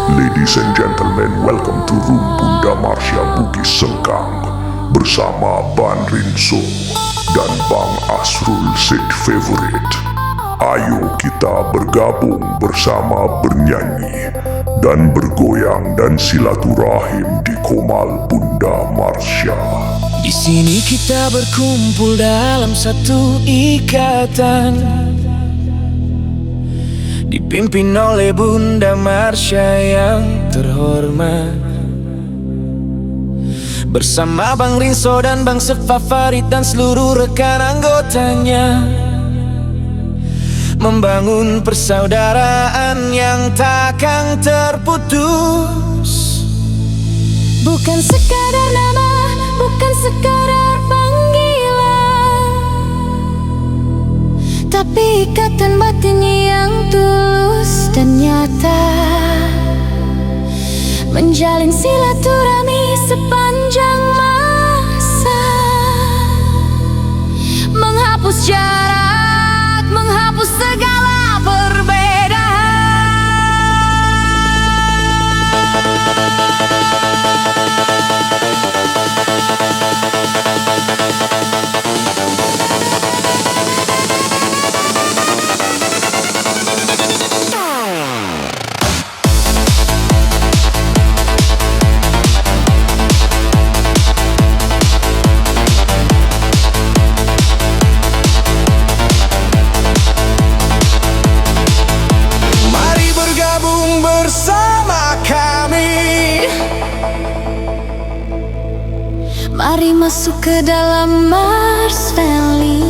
Ladies and gentlemen, welcome to Room Bunda Marsha Bugis Sengkang bersama Ban Rinso dan Bang Asrul Sid Favorite. Ayo kita bergabung bersama bernyanyi dan bergoyang dan silaturahim di Komal Bunda Marsha. Di sini kita berkumpul dalam satu ikatan, dipimpin oleh Bunda Marsha yang terhormat, bersama Bang Rinso dan Bang Sefa Farid dan seluruh rekan anggotanya, membangun persaudaraan yang takkan terputus. Bukan sekadar nama, bukan sekadar panggilan, tapi ikatan batin yang tulus dan nyata, menjalin silaturahmi sepanjang masa, menghapus jarak, menghapus segala perbedaan. Mari bergabung bersama kami, Mari masuk ke dalam Mars Family,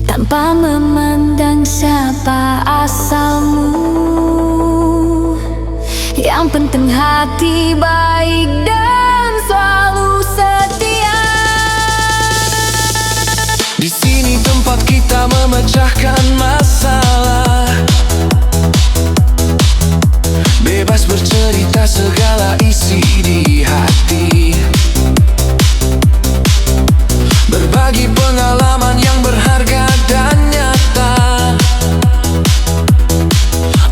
tanpa memandang siapa asalmu. Yang penting hati baik dan selalu setia. di sini tempat kita memecahkan masalah, bebas bercerita segala isi di hati, berbagi pengalaman yang berharga dan nyata,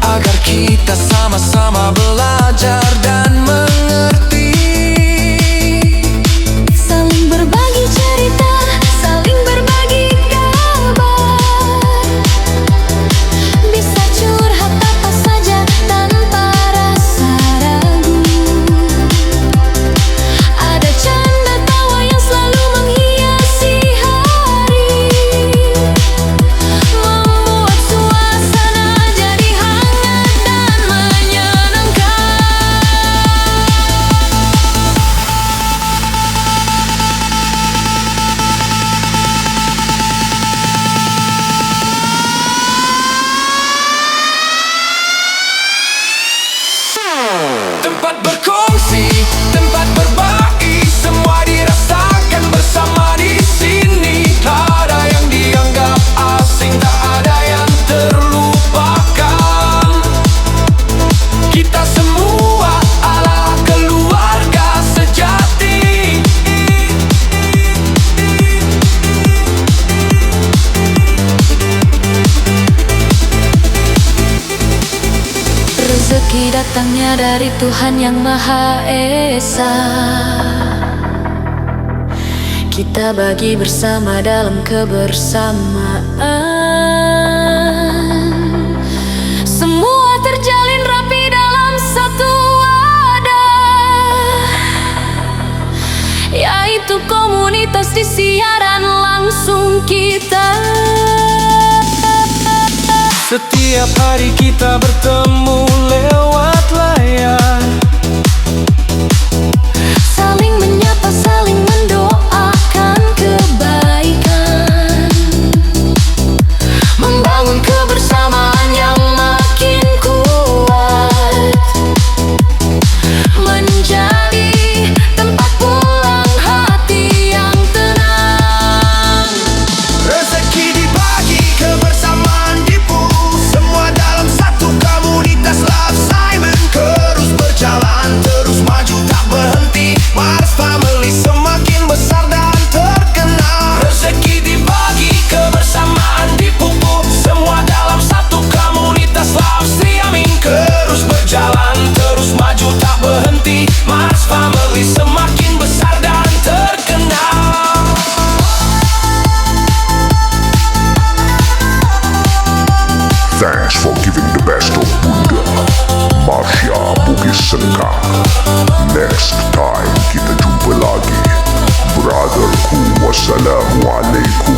agar kita sama-sama belajar dan mengerti. Saling berbagi cerita, saling berbagi kabar, bisa curhat apa saja tanpa rasa ragu. Ada canda tawa yang selalu menghiasi hari, membuat suasana jadi hangat dan menyenangkan. Tempat berkongsi, tempat berbagi, semua dirasakan bersama di sini. Tak ada yang dianggap asing, tak ada yang terlupakan. Kita semua adalah keluarga sejati. Rezeki datangnya dari Tuhan yang Maha Esa, kita bagi bersama dalam kebersamaan. Semua terjalin rapi dalam satu wadah, yaitu komunitas di siaran langsung kita. Setiap hari kita bertemu lewat layar, Saling menyapa, saling mendoakan kebaikan, membangun kebersamaan yang makin kuat, menjadi tempat pulang hati yang tenang. rezeki dibagi, kebersamaan dipupuk, semua dalam satu komunitas Love Simon. Terus Sengkang. Next time kita jumpa lagi. Brotherku, wassalamualaikum.